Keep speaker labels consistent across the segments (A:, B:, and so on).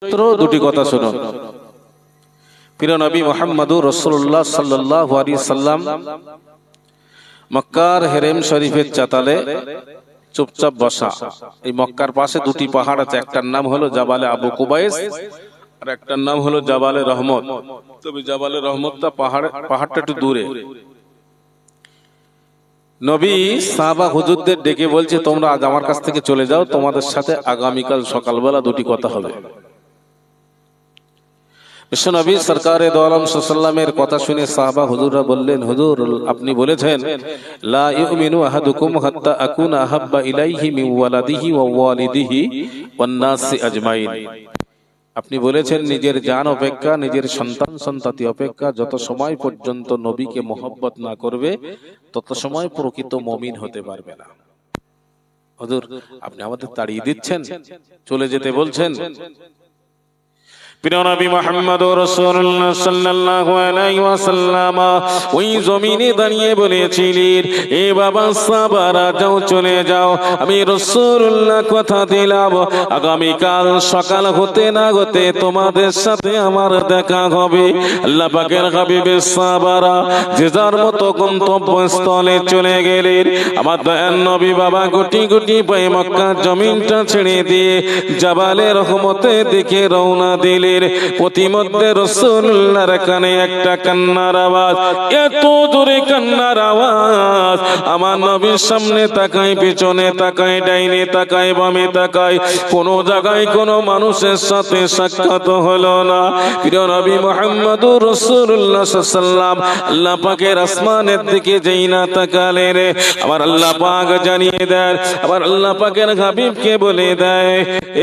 A: চরিত্র দুটি কথা শুনুন। প্রিয় নবী মুহাম্মদুর রাসূলুল্লাহ সাল্লাল্লাহু আলাইহি সাল্লাম মক্কার হেরেম শরীফের চাতালে চুপচাপ বসা। এই মক্কার পাশে দুটি পাহাড় আছে, একটার নাম হলো জাবালে আবু কুবাইস আর একটার নাম হলো জাবালে রহমত। তবে জাবালে রহমতটা পাহাড়টা একটু দূরে। নবী সাহাবা হুজুরদের ডেকে বলছে, তোমরা আজ আমার কাছ থেকে চলে যাও, তোমাদের সাথে আগামীকাল সকালবেলা দুটি কথা হবে। বিশ্বনবী সরকারে দো আলম সাল্লামের কথা শুনে সাহাবা হুজুররা বললেন, হুজুর আপনি বলেছেন লা ইউমিনু আহাদুকুম হাত্তা আকুনা আহাব্বা ইলাইহি মিন ওয়ালাদিহি ওয়া ওয়ালিদিহি ওয়ান নাসি আজমাইন। আপনি বলেছেন নিজের জান অপেক্ষা, নিজের সন্তান সন্ততি অপেক্ষা যত সময় পর্যন্ত নবীকে মহব্বত না করবে তত সময় প্রকৃত মুমিন হতে পারবে না। হুজুর আপনি আমাদের তাড়িয়ে দিচ্ছেন, চলে যেতে বলছেন। প্রিয় নবী মুহাম্মদুর রাসূলুল্লাহ সাল্লাল্লাহু আলাইহি ওয়াসাল্লাম ওই জমিনে দাঁড়িয়ে বলেছিলেন, এ বাবা সাহাবারা যাও, চলে যাও, আমি রাসূলুল্লাহ কথা দিলাম আগামী কাল সকাল হতে না হতে তোমাদের সাথে আমার দেখা হবে। আল্লাহ পাকের হাবিবের সাহাবারা যে যার মতো গন্তব্যস্থলে চলে গেলেন। আমার দয়ার নবী বাবা গুটি গুটি পায়ে মক্কার জমিনটা ছেড়ে দিয়ে জাবালে রহমতের দিকে রওনা দিলেন। প্রতিমধ্যে রাসূলুল্লাহর কানে একটা কান্নার আওয়াজ, এত জোরে কান্নার আওয়াজ। আমার নবীর সামনে তাকায়, পিছনে তাকায়, ডাইনে তাকায়, বামে তাকায়, কোন জায়গায় কোন মানুষের সাথে সাক্ষাৎ হলো না। প্রিয় নবী মুহাম্মদুর রাসূলুল্লাহ সাল্লাল্লাহু আলাইহি ওয়াসাল্লাম আল্লাহ পাকের আসমানের দিকে যেই না তাকালেন, আবার আল্লাহ পাক জানিয়ে দেন, আবার আল্লাহ পাকের হাবিবকে বলে দেয়,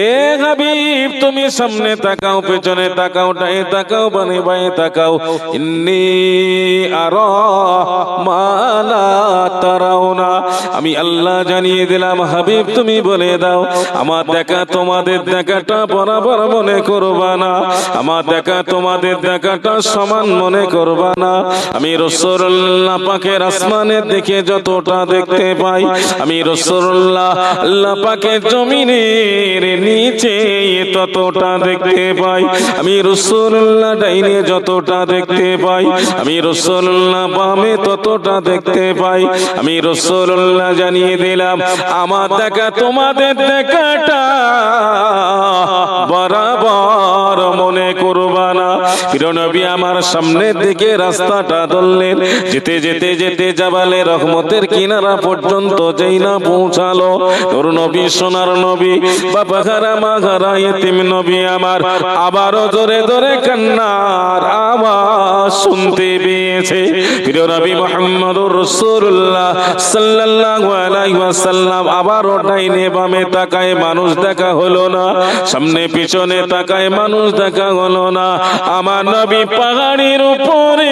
A: এ হাবিব তুমি সামনে তাকাও, পেছনে তাকাও, ডাইনে তাকাও, বামে বাঁয়ে তাকাও, ইন্নী আরা মা লা তারাউনা। আমি আল্লাহ জানিয়ে দিলাম, হাবিব তুমি বলে দাও, আমার দেখা তোমাদের দেখাটা বরাবর মনে করবা না, আমার দেখা তোমাদের দেখাটা সমান মনে করবা না। আমি রাসূলুল্লাহ পাকের আসমানের দিকে যতটা দেখতে পাই, আমি রাসূলুল্লাহ আল্লাহ পাকের জমিনের নিচে ততটা দেখতে পাই। আমি রাসূলুল্লাহ ডাইনে যতটা দেখতে পাই, আমি রাসূলুল্লাহ বামে ততটা দেখতে পাই। আমি রাসূলুল্লাহ জানিয়ে দিলাম, আমার দেখা তোমাদের দেখাটা বরাবর মনে করবা না। প্রিয় নবী আমার সামনের দিকে রাস্তাটা ধরলেন। যেতে যেতে যেতে জাবালে রহমতের কিনারা পর্যন্ত যেই না পৌঁছালো, তোর নবী সোনার নবী বাবা হারা মা হারা ইতিম নবী আমার আবারও জোরে জোরে কান্নার আওয়াজ শুনতে পেয়েছে। প্রিয় নবী মুহাম্মদুর রাসূলুল্লাহ সাল্লাল্লাহু আলাইহি ওয়াসাল্লাম আবারও ডাইনে বামে তাকায়, মানুষ দেখা হলো না, সামনে পিছনে তাকায়, মানুষ দেখা হলো না। আমার নবী পাহাড়ের উপরে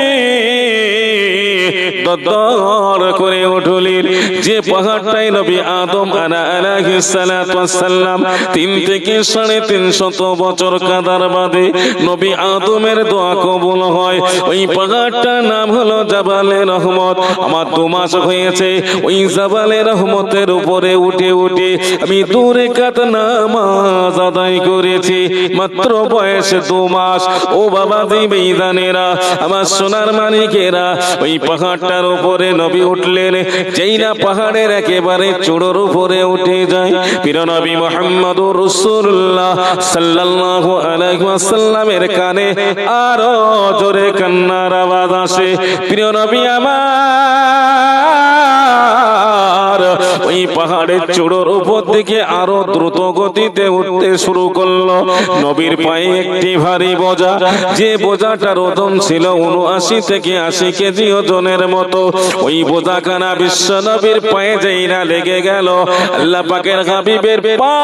A: দর করে উঠলেন, যে পাহাড়টাই নবী আদম আলাইহিস সালাতু ওয়াস সালাম 3 থেকে 350 বছর কাদার বাদে নবী আদমের দোয়া কবুল হয়। ওই পাহাড়টার নাম হলো জাবালে রহমত। আমার 2 মাস হয়েছে ওই জাবালে রহমতের উপরে উঠে উঠে আমি 2 রাকাত নামাজ আদায় করেছি, মাত্র বয়স 2 মাস। ও বাবা দিবেইদানেরা, আমার সোনার মানিকেরা, ওই পাহাড়টার উপরে নবী উঠলেন। যেই না পাহাড়ের একেবারে চূড়ার উপরে উঠে যায়, প্রিয় নবী মুহাম্মদুর রাসূলুল্লাহ সাল্লাল্লাহু আলাইহি ওয়াসাল্লামের কানে আরো জোরে কান্নার আওয়াজ আসে। প্রিয় নবী আমার ওই পাহাড়ের চূড়ার উপর দিকে আরো দ্রুত গতিতে উঠতে শুরু করলো। নবীর পায়ে একটি ভারী বোঝা, যে বোঝাটার ওজন ছিল 79 থেকে 80 কেজি ওজনের মতো। ওই বোঝাখানা বিশ্ব নবীর পায়ে যেই না লেগে গেল, আল্লাহ পাকের হাবিবের পা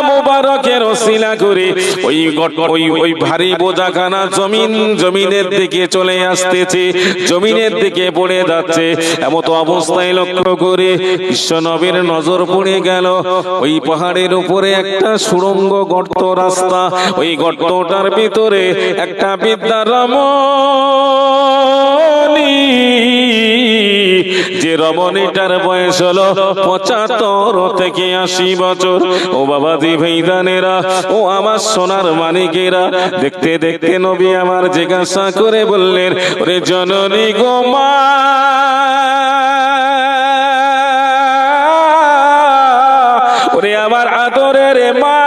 A: মুবারকের ওসিলা করে ওই ভারী বোঝাখানা জমিনের দিকে চলে আসতেছে, জমিনের দিকে পড়ে যাচ্ছে। এমত অবস্থায় লক্ষ্য করে বিশ্ব নবীর নজর নজর পড়ে গেল ওই পাহাড়ের উপরে একটা সুড়ঙ্গ গর্ত রাস্তা, ওই গর্তটার ভিতরে একটা বিদ্যারমণী, যে রমণীটার বয়স হলো 75 থেকে 80 বছর। ও বাবাজি ভাইদানেরা, ও আমার সোনার মানিকেরা, দেখতে দেখতে নবী আমার জিজ্ঞাসা করে বললেন, ওরে জননী গো মা, ওরে আমার আদরের মা,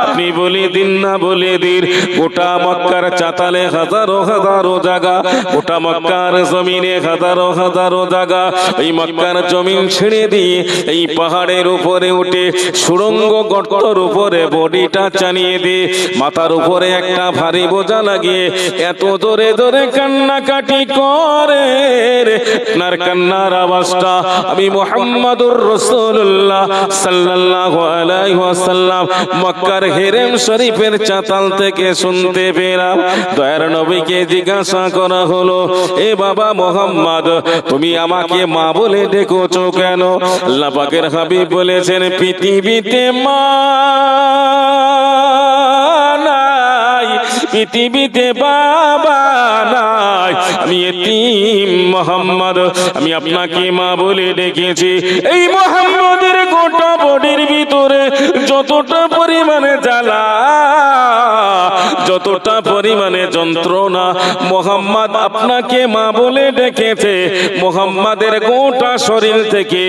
A: আপনি বলে দিন না, বলে দিন গোটা মক্কার চাতালে হাজারো হাজারো জায়গা, গোটা মক্কার জমিনে হাজারো হাজারো জায়গা, এই মক্কার জমিন ছেড়ে দিয়ে এই পাহাড়ের উপরে উঠে সুড়ঙ্গ গর্তর উপরে বডিটা চালিয়ে দিয়ে মাথার উপরে একটা ভারী বোঝা লাগিয়ে এত জোরে জোরে কান্নাকাটি করে, আপনার কান্নার আওয়াজটা আমি মুহাম্মাদুর রাসূলুল্লাহ সাল্লাল্লাহু আলাইহি ওয়াসাল্লাম মক্কার হেরেম শরীফের চাতাল থেকে শুনতে পেলাম। দয়ার নবীকে জিজ্ঞাসা করা হলো, এ বাবা মুহাম্মদ, তুমি আমাকে মা বলে ডেকেছো কেন? আল্লাহ পাকের হাবিব বলেছেন, পৃথিবীতে মা নাই, পৃথিবীতে বাবা নাই, আমি এতিম মুহাম্মদ, আমি আপনাকে মা বলে ডেকেছি। এই মুহাম্মদের গোটা বডির ভিতরে যতটা পরিমাণে জ্বালা, যতটা পরিমাণে যন্ত্রণা, মুহাম্মদ আপনাকে মা বলে ডেকেছে। মুহাম্মাদের গোটা শরীর থেকে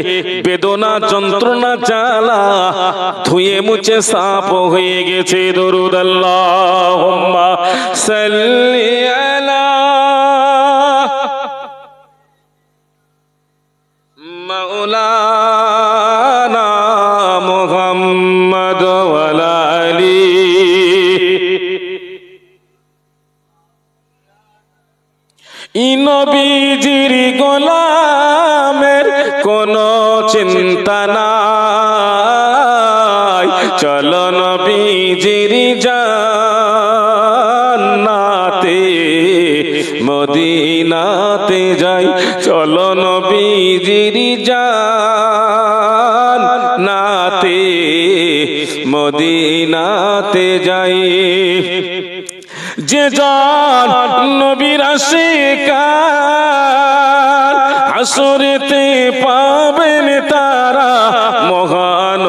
A: বেদনা, যন্ত্রণা, জ্বালা ধুয়ে মুছে সাফ হয়ে গেছে। দরুদ আল্লাহুম্মা সাল্লি আলা মাওলানা মুহাম্মদ ওয়ালা আলি। ই নবীজির গোলামের কোনো চিন্তা নাই, চলো নবীজির জান্নাতে মদিনাতে যাই, চলো নবীজির জান্নাতে মদিনাতে যাই। যে জন নবীর আশিকার হাসরেতে পাবেন তারা মহান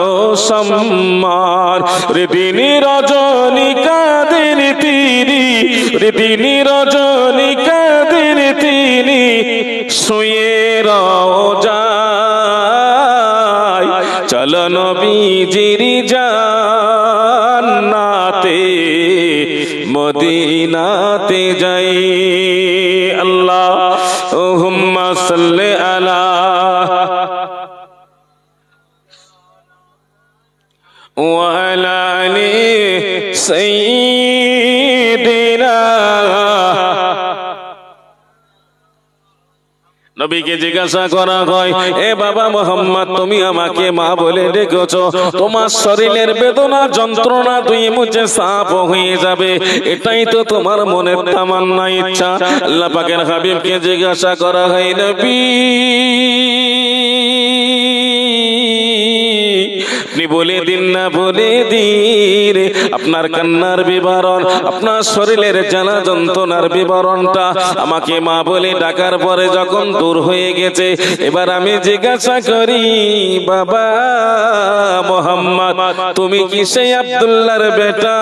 A: সম্মান। রে দিনী রজনী কাদের তিনি, রে দিনী রজনী কাদের তিনি, শুয়ে রওজায় চলো নবীজির জান্নাতে মদিনাতে যাই। আল্লাহুম্মা সাল্লি আলা ওয়া আলা আলি সাইয়্যিদিনা। নবীকে জিজ্ঞাসা করা হয়, এ বাবা মুহাম্মদ, তুমি আমাকে মা বলে ডেকেছো, তোমার শরীরের বেদনা, যন্ত্রণা দুই মুছে সাফ হয়ে যাবে, এটাই তো তোমার মনের তামান্না, ইচ্ছা। আল্লাহ পাকের হাবিবকে জিজ্ঞাসা করা হয়, নবী আপনি বলে দিন না, বলে দিন আপনার কান্নার বিবরণ, আপনার শরীরের জ্বালা যন্ত্রণার বিবরণটা আমাকে মা বলে ডাকার পরে যখন দূর হয়ে গেছে, এবার আমি জিজ্ঞাসা করি, বাবা মুহাম্মদ, তুমি কি সেই আব্দুল্লাহর বেটা?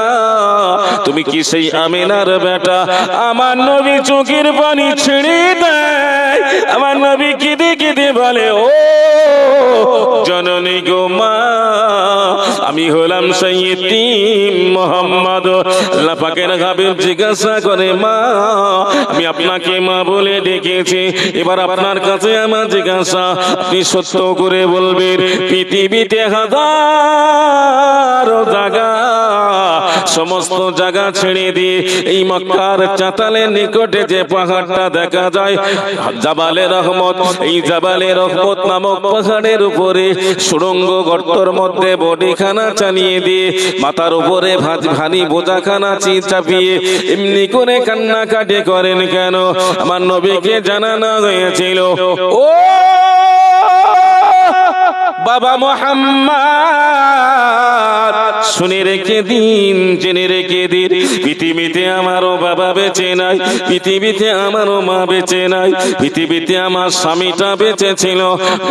A: তুমি কি সেই আমিনার বেটা? আমার নবী চোখের পানি ছেড়ে দেয়, আমার নবী কেঁদে কেঁদে বলে, ও জননী গো মা, আমি হলাম সেই এতিম মুহাম্মদ। আল্লাহ পাকের হাবিব জিজ্ঞাসা করে, মা আমি আপনাকে মা বলে ডেকেছি, এবার আপনার কাছে আমার জিজ্ঞাসা, আপনি সত্য করে বলবেন, পৃথিবীতে হাজার জায়গা, সমস্ত জায়গা ছেড়ে দিয়ে এই মক্কার চাতালের নিকটে যে পাহাড়টা দেখা যায় জাবালে রহমত, এই জাবালে রহমত নামক পাহাড়ের উপরে সুড়ঙ্গ গর্তর মধ্যে বডিখানা চালিয়ে দিয়ে মাথার উপরে ভারী বোঝাখানা চাপিয়ে এমনি করে কান্নাকাটি করেন কেন? আমার নবীকে জানানো হয়েছিল, ও বাবা মুহাম্মদ শুনে রেখে দিন, জেনে রেখে দিন, পৃথিবীতে আমারও বাবা বেঁচে নাই, পৃথিবীতে আমারও মা বেঁচে নাই, পৃথিবীতে আমার স্বামীটা বেঁচে ছিল,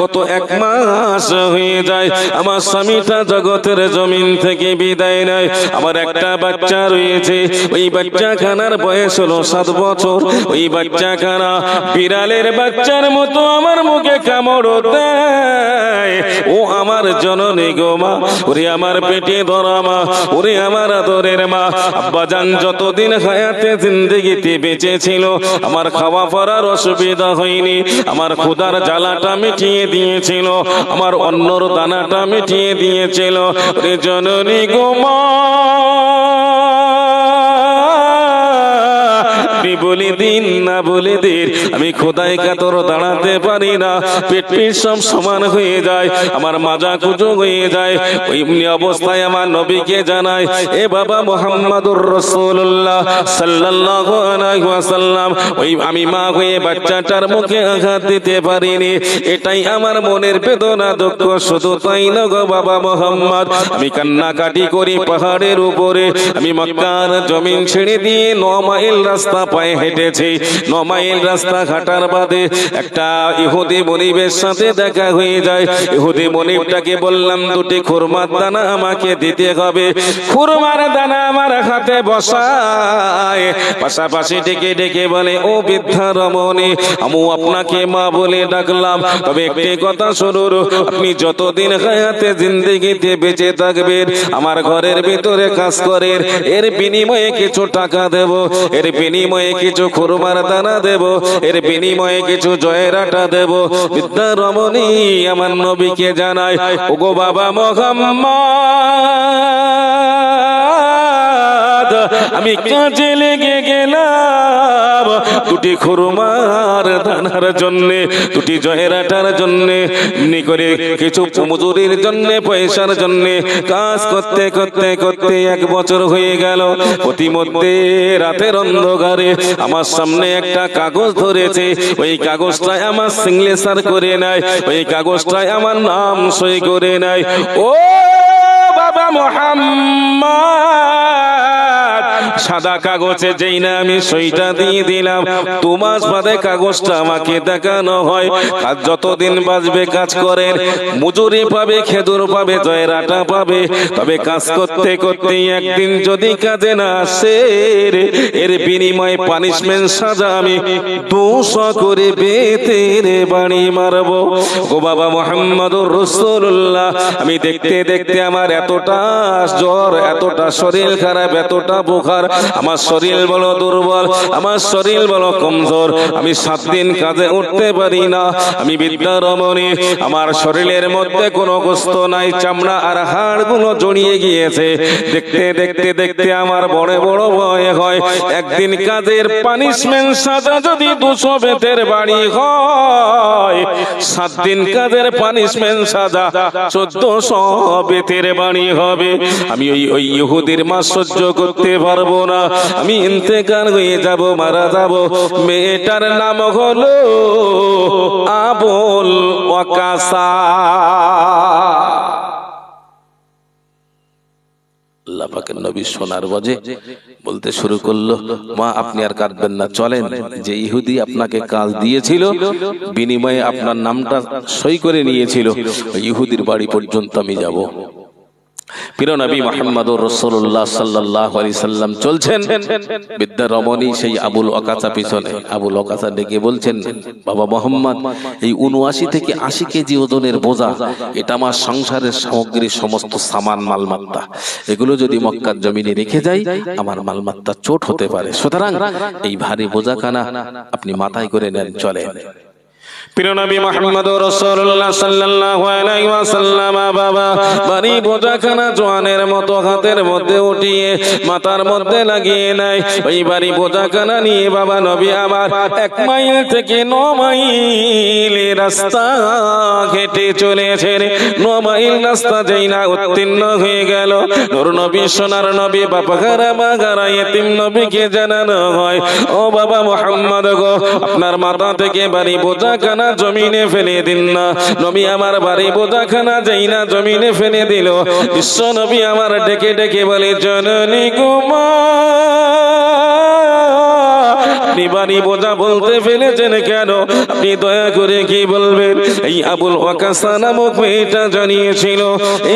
A: গত 1 মাস হয়ে যায় আমার স্বামীটা জগতের জমিন থেকে বিদায় নেয়। আমার একটা বাচ্চা রয়েছে, ওই বাচ্চাখানার বয়স হলো 7 বছর। ওই বাচ্চাখানা বিড়ালের বাচ্চার মতো আমার মুখে কামড় দেয়। ও আমার জননী গো মা, ওরে আমার পেটে ধরা মা, ওরে আমার আদরের মা। আব্বাজান যতদিন হায়াতে জিন্দেগিতে বেঁচে ছিল আমার খাওয়া পড়ার অসুবিধা হয়নি, আমার ক্ষুধার জ্বালাটা মিটিয়ে দিয়েছিল, আমার অন্নর দানাটা মিটিয়ে দিয়েছিল। ওরে জননী গো মা, বলে দিন না বলে দিন, আমি খোদায় কাতর দাঁড়াতে পারি না, পেট সব সমান হয়ে যায়, আমার মাজা কুজো হয়ে যায়। ওই অবস্থায় আমার নবীকে জানাই, এ বাবা মুহাম্মাদুর রাসূলুল্লাহ সাল্লাল্লাহু আলাইহি ওয়াসাল্লাম, ওই আমি মা হয়ে বাচ্চাটার মুখে আঘাত দিতে পারিনি, এটাই আমার মনের বেদনা দুঃখ। শুধু তাই না গো বাবা মুহাম্মদ, আমি কান্নাকাটি করি পাহাড়ের উপরে, আমি মক্কার জমিন ছেড়ে দিয়ে 9 মাইল রাস্তা পায়ে হেঁটেছি। 9 মাইল রাস্তা হাঁটার বাদে একটা ইহুদি মনিবের সাথে দেখা হয়ে যায়। ইহুদি মনিবটাকে বললাম 2টি খুরমার দানা আমাকে দিতে হবে। খুরমার দানা আমার হাতে বসায়, পাশাপাশি ডেকে ডেকে বলে, ও বৃদ্ধা রমণী, আমি আপনাকে মা বলে ডাকলাম, তবে একটি কথা শুনুন, আপনি যতদিন হায়াতে জিন্দেগিতে বেঁচে থাকবেন আমার ঘরের ভিতরে কাজ করেন, এর বিনিময়ে কিছু টাকা দেব, এর বিনিময়ে কিছু খুরমার দানা দেব, এর বিনিময়ে কিছু জয়ের আটা দেব। বৃদ্ধা রমণী আমার নবীকে জানায়, ওগো বাবা মুহাম্মদ, আমি কাজে লেগে গেলাম 2টি খুরমার দানার জন্য, 2টি জয়ের আটার জন্য, এমনি করে কিছু মজুরির জন্য, পয়সার জন্য কাজ করতে করতে করতে 1 বছর হয়ে গেল। প্রতিমধ্যে রাতের অন্ধকারে আমার সামনে একটা কাগজ ধরেছে, ওই কাগজটায় আমার সিগনেচার করে নেয়, ওই কাগজটায় আমার নাম সই করে নেয়। ও বাবা মুহাম্মদ, সাদা কাগজে যেই না আমি সইটা দিয়ে দিলাম, 2 মাস বাদে কাগজটা আমাকে দেখানো হয়, আর যতদিন বাঁচবে কাজ করেন, মজুরি পাবে, খেজুর পাবে, জয়ের আটা পাবে, তবে কাজ করতে করতে একদিন যদি কাজে না আসে, এর বিনিময়ে পানিশমেন্ট সাজা আমি 200 করে বেতের বাড়ি মারব। ও বাবা মুহাম্মাদুর রাসূলুল্লাহ, আমি দেখতে দেখতে আমার এতটা জ্বর, এতটা শরীর খারাপ, এতটা বুখার, আমার শরীর বড় দুর্বল, আমার শরীর বড় কমজোর, আমি 7 দিন কাজে উঠতে পারি না। আমি বৃদ্ধা রমণী, আমার শরীরের মধ্যে কোনো গোস্ত নাই, চামড়া আর হাড়গুলো জড়িয়ে গিয়েছে। দেখতে দেখতে দেখতে আমার বড় বড় ভয় হয়, একদিন কাজের পানিশমেন্ট সাজা যদি 200 বেতের বাড়ি হয়, 7 দিন কাজের পানিশমেন্ট সাজা 1400 বেতের বাড়ি হবে। আমি ওই ইহুদির মা সহ্য করতে পারবো না, আমি ইন্তেকাল হয়ে যাব, মারা যাব। মেয়েটার নাম হলো আবুল ওয়াকাসা। আল্লাহ পাকের নবী সোনার বাজে বলতে শুরু করলো, মা আপনি আর কাঁদবেন না, চলেন, যে ইহুদি আপনাকে কাজ দিয়েছিল, বিনিময়ে আপনার নামটা সই করে নিয়েছিল, ওই ইহুদির বাড়ি পর্যন্ত আমি যাব। প্রিয় নবী মুহাম্মদুর রাসূলুল্লাহ সাল্লাল্লাহু আলাইহি সাল্লাম চলছেন, বৃদ্ধা রমণী সেই আবুল ওয়াকাসা পিছনে। আবুল ওয়াকাসা ডেকে বলছেন, বাবা মুহাম্মদ, এই 79 থেকে 80 কেজি ওজনের বোঝা, এটা আমার সংসারের সামগ্রী, সমস্ত সামান মালমাত্তা, এগুলো যদি মক্কার জমিনে রেখে যাই আমার মালমাত্তা চোট হতে পারে, সুতরাং এই ভারী বোঝাখানা আপনি মাথায় করে নেন, চলেন। প্রিয় নবী মুহাম্মদুর রাসূলুল্লাহ সাল্লাল্লাহু আলাইহি ওয়াসাল্লাম বাবা ভারী বোঝাখানা জোয়ানের মতো হাতের মধ্যে উঠিয়ে মাথার মধ্যে লাগিয়ে নাই। ওই ভারী বোঝাখানা নিয়ে বাবা নবী আমার 1 মাইল থেকে 9 মাইল রাস্তা হেঁটে চলেছেন। 9 মাইল রাস্তা যেই না উত্তীর্ণ হয়ে গেল, নূর নবী সোনার নবী বাপাগারা বাগারা ইতিম নবীকে জানানো হয়, ও বাবা মুহাম্মদ গো, আপনার মাথা থেকে ভারী বোঝাখানা বোঝাখানা জমিনে ফেলে দিন না। নবী আমার ভারী বোঝাখানা যেই না জমিনে ফেলে দিল, বিশ্ব নবী আমার ডেকে ডেকে বলে, জননী গো মা, আপনি ভারী বোঝা বলতে ফেলেছেন কেন? আপনি দয়া করে কি বলবেন? এই আবুল ওয়াকাসা নামক মেয়েটা জানিয়েছিল,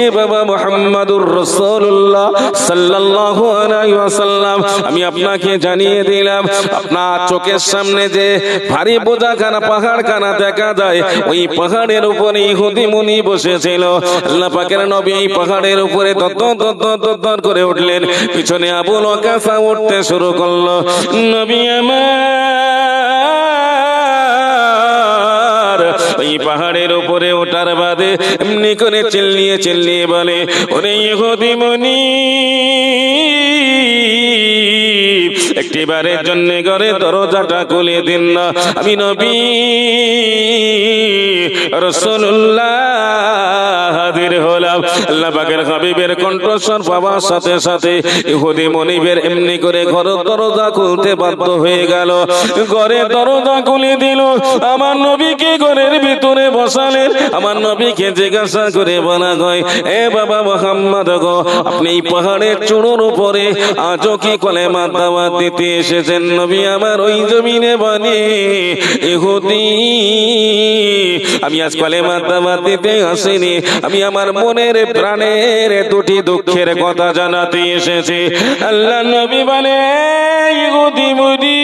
A: এ বাবা মুহাম্মাদুর রাসূলুল্লাহ সাল্লাল্লাহু আলাইহি ওয়াসাল্লাম, আমি আপনাকে জানিয়ে দিলাম, আপনার চোখের সামনে যে ভারী বোঝাখানা পাহাড়খানা দেখা যায়, ওই পাহাড়ের উপরে ইহুদি মুনি বসেছিল। আল্লাহ পাকের নবী এই পাহাড়ের উপরে দর করে উঠলেন, পিছনে আবুল ওয়াকাসা উঠতে শুরু করলো। নবী আমার ওই পাহাড়ের উপরে ওঠার বাদে এমনি করে চিল্লিয়ে চিল্লিয়ে বলে, ওরে ইহুদি মুনি, একটিবারের জন্য ঘরে দরজাটা খুলে দিন না, আমি নবী রাসূলুল্লাহ হাজির হলাম। আল্লাহ পাকের হাবিবের কণ্ঠস্বর পাওয়ার সাথে সাথে ইহুদি মুনিবের এমনি করে ঘরের দরজা খুলতে বাধ্য হয়ে গেল। ঘরের দরজা খুলে দিল, আমার নবীকে ঘরের ভিতরে বসালেন। আমার নবীকে জিজ্ঞাসা করে বলা হয়, এ বাবা মুহাম্মদ গো, আপনি এই পাহাড়ের চূড়োর উপরে আজও কি কলেমা দাওয়াত দিতে এসেছেন? নবী আমার ওই জমিনে বলে, ইহুদি, আমি আজ কলেমা দাওয়াত দিতে আসিনি, আমি আমার মনের প্রাণের দুটি দুঃখের কথা জানাতে এসেছি। আল্লাহ নবী বলে, ইহুদি মুনি,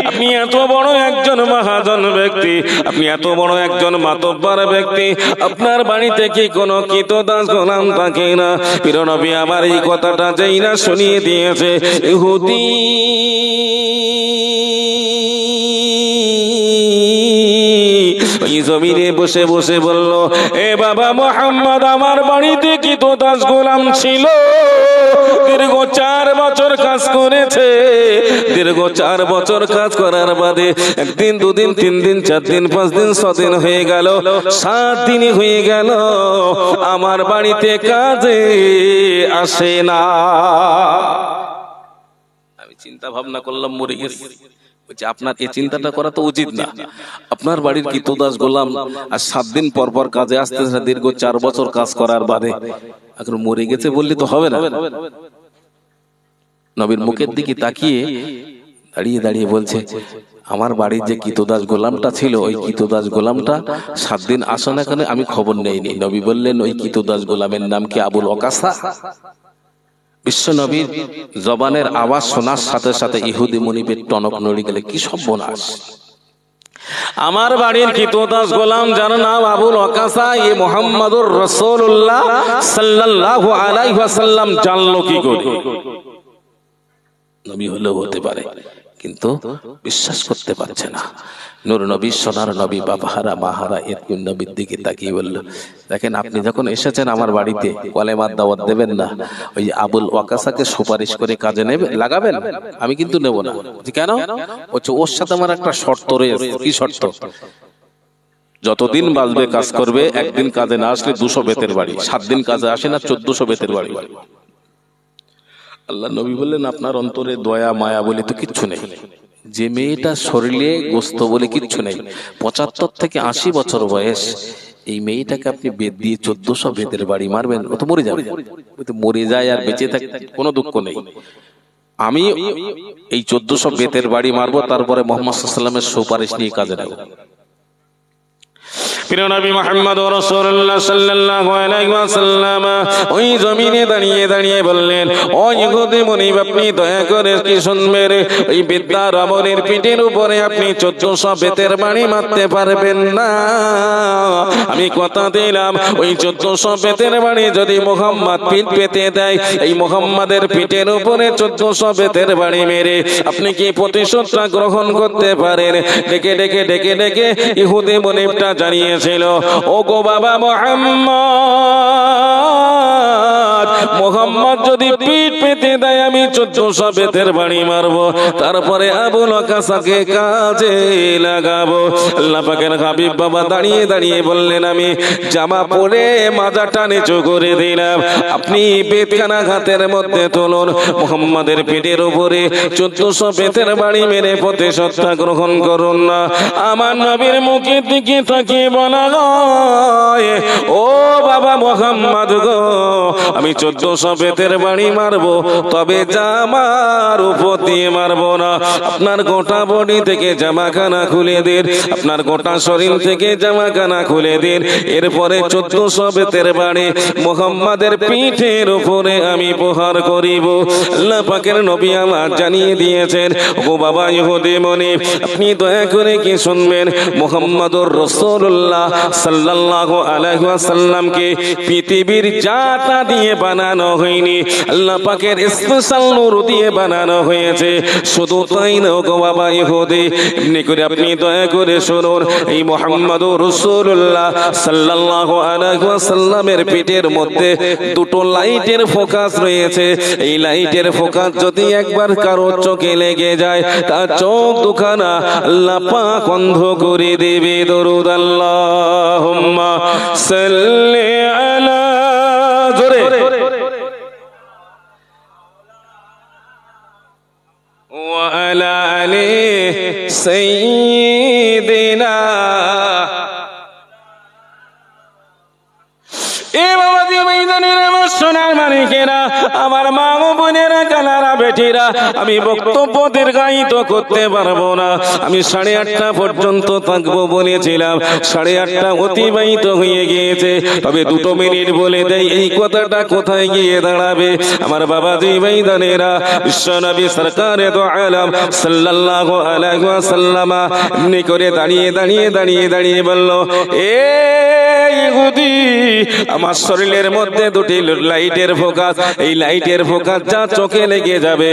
A: আপনি এত বড় একজন মহাজন ব্যক্তি, আপনি এত বড় একজন মাতব্বর ব্যক্তি, আপনার বাড়িতে কি কোনো কৃতদাস গোলাম থাকে না? প্রিয় নবী আমার এই কথাটা যেই না শুনিয়ে দিয়েছে, ইহুদি জমিনে বসে বসে বলল, এ বাবা মুহাম্মদ, আমার বাড়িতে কি তো দাস গোলাম ছিল, দীর্ঘ 4 বছর কাজ করেছে। দীর্ঘ 4 বছর কাজ করার বাদে একদিন, 2 দিন, 3 দিন, 4 দিন, 5 দিন, 6 দিন হয়ে গেল, 7 দিন হয়ে গেল, আমার বাড়িতে কাজে আসে না। আমি চিন্তা ভাবনা করলাম, মরে গেছি। আপনার এই চিন্তাটা করা তো উচিত না। আপনার বাড়ির কৃতদাস গোলাম আর 7 দিন পর পর কাজে আসতেছে, দীর্ঘ 4 বছর কাজ করার বাদে এখন মরে গেছে বললে তো হবে না। নবীর মুখের দিকে তাকিয়ে দাঁড়িয়ে দাঁড়িয়ে বলছে, আমার বাড়ির যে কৃতদাস গোলামটা ছিল, ওই কৃতদাস গোলামটা 7 দিন আসে না কেন আমি খবর নেইনি। নবী বললেন, ওই কৃতদাস গোলামের নাম কি আবুল ওয়াকাসা? বিশ্ব নবীর জবানের আওয়াজ শোনার সাথে সাথে ইহুদি মুনিবের টনক নড়ে গেলে, কি সর্বনাশ! আমার বাড়ির কৃতদাস গোলাম যার নাম আবুল ওয়াকাসা, এ মুহাম্মাদুর রাসূলুল্লাহ সাল্লাল্লাহু আলাইহি ওয়াসাল্লাম জানলো কি করে? নবী হলেও হতে পারে, কিন্তু বিশ্বাস করতে পারছে না। নূর নবী, সোনার নবী, বাবাহারা মাহারা এতিম নবীর দিকে তাকিয়ে বলল, দেখেন, আপনি যখন এসেছেন আমার বাড়িতে, কলেমার দাওয়াত দেবেন না, ওই আবুল ওয়াকাসাকে সুপারিশ করে কাজে লাগাবেন? আমি কিন্তু নেব না। কেন? ওর সাথে আমার একটা শর্ত রয়েছে। কি শর্ত? যতদিন বাঁচবে কাজ করবে, একদিন কাজে না আসলে 200 বেতের বাড়ি, 7 দিন কাজে আসে না 1400 বেতের বাড়ি। আল্লাহ নবী বললেন, আপনার অন্তরে দয়া মায়া বলে তো কিচ্ছু নেই। যে মেয়েটা শরীরে গোস্ত বলে কিচ্ছু নেই, 75 থেকে 80 বছর বয়স, এই মেয়েটাকে আপনি বেদ দিয়ে 1400 বেতের বাড়ি মারবেন? ও তো মরে যাবে। ও তো মরে যায়, আর বেঁচে থাকে কোনো দুঃখ নেই। আমি এই 1400 বেতের বাড়ি মারবো, তারপরে মুহাম্মদ সাল্লাল্লাহু আলাইহি ওয়াসাল্লামের সুপারিশ নিয়ে কাজে নেব। প্রিয় নবী মুহাম্মদ রাসূলুল্লাহ সাল্লাল্লাহু আলাইহি ওয়াসাল্লাম ওই জমিনে দাঁড়িয়ে দাঁড়িয়ে বললেন, ও ইহুদি মুনিব, আপনি দয়া করে কি শুনবেন? ওই বিদ্যা রাবণের পিঠের উপরে আপনি 1400 বেতের বাড়ি মারতে পারবেন না। আমি কথা দিলাম, ওই 1400 বেতের বাড়ি যদি মুহাম্মদ পিঠ পেতে দেয়, এই মুহাম্মাদের পিঠের উপরে 1400 বেতের বাড়ি মেরে আপনি কি প্রতিশোধটা গ্রহণ করতে পারেন? ডেকে ডেকে ডেকে ডেকে ইহুদি মুনিবটা জানিয়ে, ও গো বাবা মুহাম্মদ, মুহাম্মদ যদি পিঠ পেতে দেয় আমি আমি 1400 বেতের বাড়ি মারবো, তারপরে আবুল ওয়াকাসাকে কাজে লাগাবো। আল্লাহ পাকের হাবিব বাবা দাঁড়িয়ে দাঁড়িয়ে বললেন, আমি জামা পরে মাজাটা নিচু করে দিলাম, আপনি বেতখানা হাতের মধ্যে তুলুন, মুহাম্মাদের পেটের উপরে 1400 বেতের বাড়ি মেরে প্রতিশোধটা গ্রহণ করুন না। আমার নবীর মুখের দিকে তাকিয়ে বলা হয়, ও বাবা মুহাম্মদ গো, আমি 1400 বেতের বাড়ি মারবো, তবে জামার উপর দিয়ে মারবো না। আপনার গোটা বডি থেকে জামাখানা খুলে দিন, আপনার গোটা শরীর থেকে জামাখানা খুলে দিন, এরপরে 1400 বেতের বাড়ি মুহাম্মাদের পিঠের উপরে আমি প্রহার করিব। আল্লাহ পাকের নবী আমার জানিয়ে দিয়েছেন, ও বাবা ইহুদি মনি, আপনি দয়া করে কি শুনবেন, মুহাম্মাদুর রাসূলুল্লাহ সাল্লাল্লাহু আলাইহি ওয়াসাল্লামকে পৃথিবীর জাতা দিয়ে বানানো হয়নি, আল্লাহ পাকের স্পেশাল নূর দিয়ে বানানো হয়েছে। শুধু তাই না গো বাবা ইহুদি, এমনি করে আপনি দয়া করে শুনুন, এই মুহাম্মাদুর রাসূলুল্লাহ সাল্লাল্লাহু আলাইহি ওয়াসাল্লামের পেটের মধ্যে দুটো লাইটের ফোকাস রয়েছে। এই লাইটের ফোকাস যদি একবার কারো চোখে লেগে যায়, তার চোখ দুখানা আল্লাহ পাক অন্ধ করে দেবে। দরুদ আল্লাহুম্মা সাল্লি আলা, জোরে, ওয়া আলা আলি সাইয়্যিদিনা। সোনার মানিকেরা, আমার মা ও বোনেরা, কালারা বেটিরা, আমি বক্তব্য দীর্ঘায়িত করতে পারবো না। আমি 8:30 পর্যন্ত থাকবো বলেছিলাম, 8:30 অতিবাহিত হয়ে গিয়েছে। তবে 2 মিনিট বলে দেই, এই কথাটা কোথায় গিয়ে দাঁড়াবে। আমার বাবাজি ভাইদানেরা, বিশ্বনবী সরকারে দো আলম সাল্লাল্লাহু আলাইহি ওয়াসাল্লাম এমনি করে দাঁড়িয়ে দাঁড়িয়ে দাঁড়িয়ে দাঁড়িয়ে বলল, এ ইহুদি, আমার শরীরের মধ্যে দুটি লাইটের ফোকাস, এই লাইটের ফোকাস যা চোখে লেগে যাবে,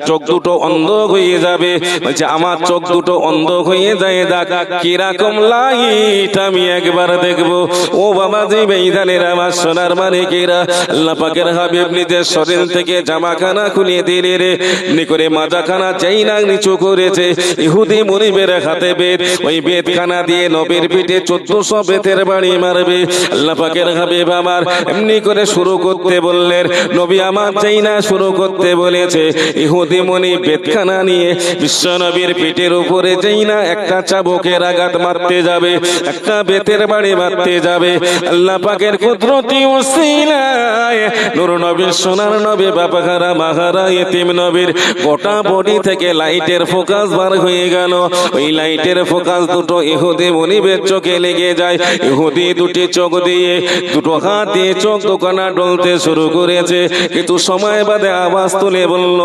A: চোখ দুটো অন্ধ হয়ে যাবে। বলছে আমার চোখ দুটো অন্ধ হয়ে যায়, দেখ কিরকম লাইট আমি একবার দেখবো। ও বাবা জি বেইদানের আমার সোনার মানিকেরা, আল্লাহ পাকের হাবিব নিজের শরীর থেকে জামাখানা খুলে দিলে রে, নি করে মাজাখানা যেই না নিচু করেছে, ইহুদি মুনিবের হাতে বেত, ওই বেতখানা দিয়ে নবীর পিঠে 1400 বেতের বাড়ি মারবে। আল্লাহ পাকের হাবিব আমার এমনি করে শুরু করতে বললেন। নবী আমার যেই না শুরু করতে বলেছে, ইহুদি মুনি বেতখানা নিয়ে বিশ্ব নবীর পিঠের উপরে যেই না একটা চাবুকের আঘাত মারতে যাবে, একটা বেতের বাড়ি মারতে যাবে, আল্লাহ পাকের কুদরতি ওসিলায় নূর নবীর সোনার নবী বাপাখারা মাহারা ইতিম নবীর গোটা বডি থেকে লাইটের ফোকাস বার হয়ে গেল। ওই লাইটের ফোকাস দুটো ইহুদি মুনিবের চোখে লেগে যায়। ইহুদি দুটি চোখ দিয়ে, দুটো হাত দিয়ে চোখ দোকানা ডলতে শুরু করেছে। কিন্তু সময় বাদে আওয়াজ তুলে বলল,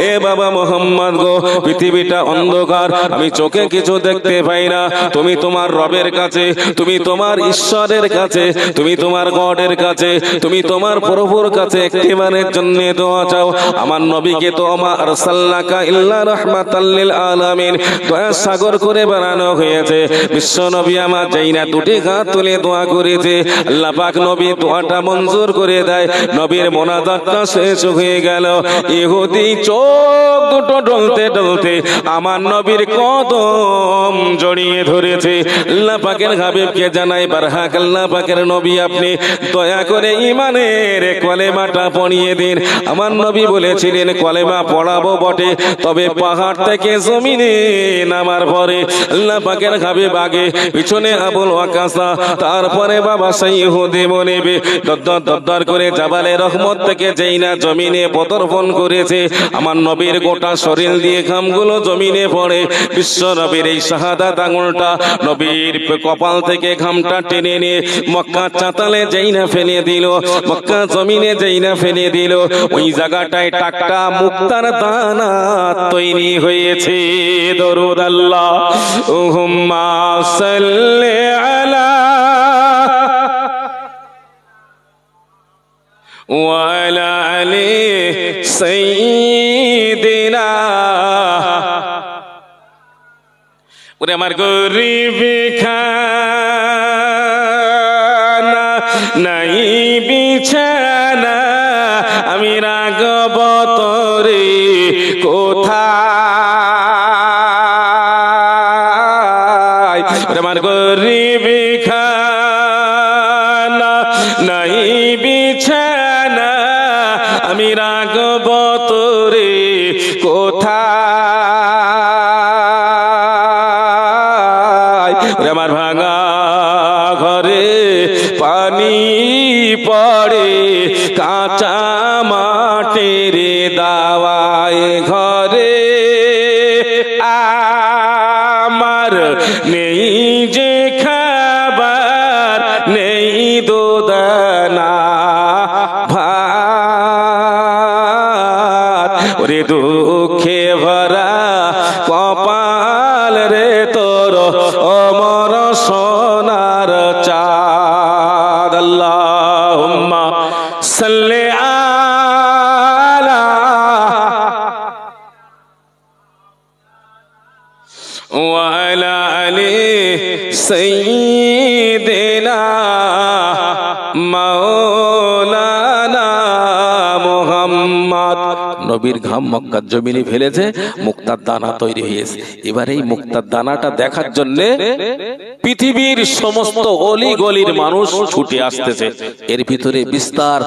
A: এ বাবা মোহাম্মদ গো, পৃথিবীটা অন্ধকার, আমি চোখে কিছু দেখতে পাই না। তুমি তোমার রবের কাছে, তুমি তোমার ঈশ্বরের কাছে, তুমি তোমার গডের কাছে, তুমি তোমার প্রভুর কাছে একটিবারের জন্য দোয়া চাও। আমার নবীকে তো আমার আরসালনাকা ইল্লা রাহমাতাল লিল আলামিন দয়া সাগর করে বানানো হয়েছে। বিশ্ব নবী আমার যেই না দুটি হাত তুলে দোয়া করেছে, আল্লাহ পাক নবী দোয়াটা মঞ্জুর করে দেয়। নবীর মোনাজাতটা শেষ হয়ে গেল। ইহুদি চোখ দুটো ডলতে ডলতে আমার নবীর কদম জড়িয়ে ধরেছে। আল্লাহ পাকের হাবিবকে জানাই বারহাক, আল্লাহ পাকের নবী আপনি দয়া করে ইমানের কলেমাটা পড়িয়ে দিন। আমার নবী বলেছিলেন কলেমা পড়াবো বটে, তবে পাহাড় থেকে জমিনে নামার পরে। আল্লাহ পাকের হাবিব আগে, পিছনে আবুল ওয়াকাসা, তারপরে বাবা সেই ইহুদি মুনিবে দদ্দর দদ্দর করে জাবালে রহমত থেকে যেই না জমিনে পতর্পণ করেছে। আমার নবীর গোটা শরীর দিয়ে ঘামগুলো জমিনে পড়ে। বিশ্ব নবীর এই শাহাদাত আঙুলটা নবীর কপাল থেকে ঘামটা টেনে নিয়ে মক্কা চাতালে যেই না ফেলে দিল, মক্কা জমিনে যেই না ফেলে দিল, ওই জায়গাটায় টাকটা মুক্তার দানা তৈরি হয়েছে। দরুদ আল্লাহুম্মা সাল্লি আলা ওয়া আলা আলি সাইয়্যিদিনা। ওরে আমার গরিব খানা নাই বিছানা, আমি রাখব তোরে কোথায় আমার গরিব খানা নাই বিছানা আমি রাখব তোরে কোথায় আমার ভাঙা ঘরে পানি পড়ে কাঁচা মাটির দাওয়ায় ঘরে আমার নেই যে খাবার নেই দোদানা ভাত ওরে দুঃখে ভরা কপাল রে তোর অমর সোনার চাঁদ আল্লাহুম্মা সাল্লি আলা ওয়া আলা আলি সাইয়্যিদিনা মাওলানা মুহাম্মদ। নবীর ঘাম মক্কার জমিনে ফেলেছে, মুক্তার দানা তৈরি হয়েছে। এবার এই মুক্তার দানাটা দেখার জন্য পৃথিবীর সমস্ত অলি গলির মানুষ ছুটে আসতেছে। এর ভিতরে বিস্তার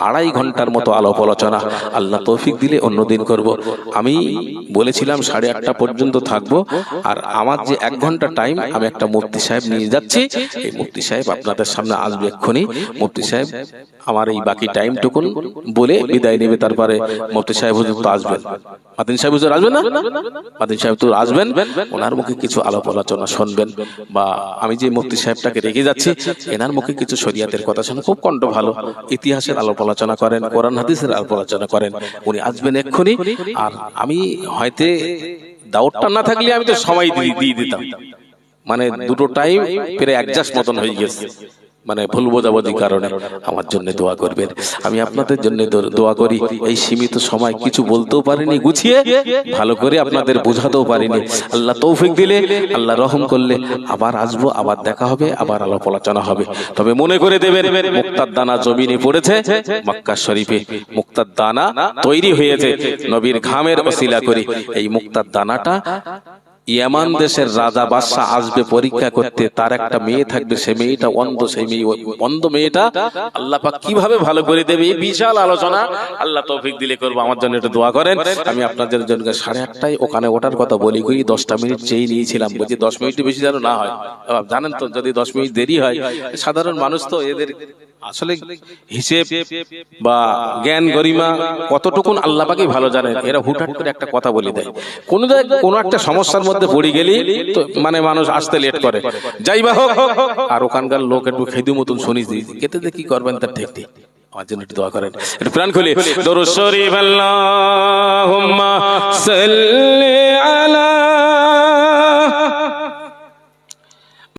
A: 2.5 ঘন্টার মতো আলাপ আলোচনা, আল্লাহ তৌফিক দিলে অন্যদিন করব। আমি বলেছিলাম 8:30 পর্যন্ত থাকবো, আর আমার যে 1 ঘন্টা টাইম আমি একটা মুফতি সাহেব নিয়ে যাচ্ছি। এই মুফতি সাহেব আপনাদের সামনে আসবে এক্ষুনি। মুফতি সাহেব আমার এই বাকি টাইমটুকুন বলে বিদায় নেবে, তারপরে মুফতি সাহেব হুজুর তো আসবেন। মাদিন সাহেব হুজুর আসবেন না? মাদিন সাহেব তো আসবেন, ওনার মুখে কিছু আলাপ আলোচনা শুনবেন, বা আমি যে মুফতি সাহেবটাকে রেখে যাচ্ছি এনার মুখে কিছু শরিয়াতের কথা শুনে খুব কণ্ঠ ভালো, ইতিহাসের আলাপ আলোচনা করেন, কোরআন হাদিসের আলাপ আলোচনা করেন। উনি আসবেন এক্ষুনি। আর আমি হয়তো দাওয়াতটা না থাকলে আমি তো সময় দিয়ে দিতাম, মানে দুটো টাইম প্রায় অ্যাডজাস্ট মতন হয়ে গেছে, মানে ভুল বোঝাবুঝির কারণে। আমার জন্য দোয়া করবেন, আমি আপনাদের জন্য দোয়া করি। এই সীমিত সময় কিছু বলতেও পারিনি গুছিয়ে, ভালো করে আপনাদের বোঝাতেও পারিনি। আল্লাহ তৌফিক দিলে, আল্লাহ রহম করলে আবার আসবো, আবার দেখা হবে, আবার আলাপ আলোচনা হবে। তবে মনে করে দেবেন, মুক্তার দানা জমিনে পড়েছে মক্কা শরীফে, মুক্তার দানা তৈরি হয়েছে নবীর ঘামের ওসিলা করে। এই মুক্তার দানাটা ইয়ামান দেশের রাজা বাদশা আসবে পরীক্ষা করতে, তার একটা মেয়ে থাকবে, সে মেয়েটা অন্ধ, সেই মেয়ে অন্ধ মেয়েটা আল্লাহ পাক কিভাবে ভালো করে দেবে, এই বিশাল আলোচনা আল্লাহ তৌফিক দিলে করবো। আমার জন্য একটু দোয়া করেন। আমি আপনাদের জন্য 8:30 ওখানে ওঠার কথা বলি, 10টা মিনিট চেয়ে নিয়েছিলাম, বলছি 10 মিনিট বেশি যেন না হয়। জানেন তো, যদি 10 মিনিট দেরি হয়, সাধারণ মানুষ তো এদের আসলে হিসেব বা জ্ঞান গরিমা কতটুকুন আল্লাহ পাকই ভালো জানেন। এরা হুটহাট করে একটা কথা বলে দেয়, কোনো একটা সমস্যার মধ্যে পড়ে গেলি তো মানে মানুষ আসতে লেট করে, যাই বা হোক। আর ওখানকার লোক একটু খেদু মতন শুনিস দিয়েছে, খেতে কি করবেন তার ঠিক নেই। আমার জন্য একটু দোয়া করেন, একটু প্রাণ খুলে দরুদ শরীফ আল্লাহুম্মা সাল্লি আলা